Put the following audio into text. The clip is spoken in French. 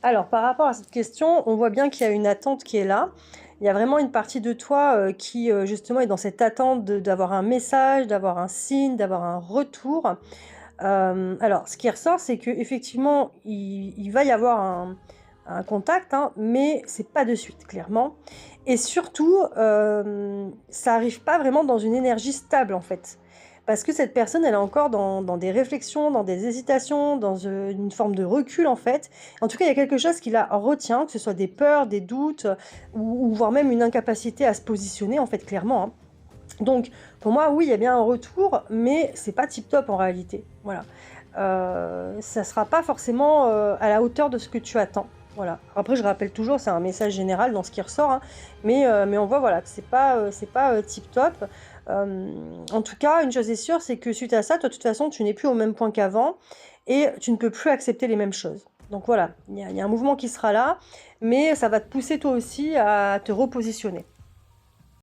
Alors, par rapport à cette question, on voit bien qu'il y a une attente qui est là. Il y a vraiment une partie de toi, qui, justement est dans cette attente d'avoir un message, d'avoir un signe, d'avoir un retour. Alors ce qui ressort, c'est qu'effectivement, il va y avoir un contact, hein, mais c'est pas de suite, clairement. Et surtout, ça arrive pas vraiment dans une énergie stable, en fait. Parce que cette personne, elle est encore dans des réflexions, dans des hésitations, dans, une forme de recul, en fait. En tout cas, il y a quelque chose qui la retient, que ce soit des peurs, des doutes, ou voire même une incapacité à se positionner, en fait, clairement, hein. Donc, pour moi, oui, il y a bien un retour, mais c'est pas tip top en réalité. Voilà. Ça sera pas forcément, à la hauteur de ce que tu attends. Voilà. Après, je rappelle toujours, c'est un message général dans ce qui ressort, hein, mais on voit, voilà, que c'est pas, tip top. En tout cas, une chose est sûre, c'est que suite à ça, toi, de toute façon, tu n'es plus au même point qu'avant et tu ne peux plus accepter les mêmes choses. Donc voilà, il y a un mouvement qui sera là, mais ça va te pousser toi aussi à te repositionner.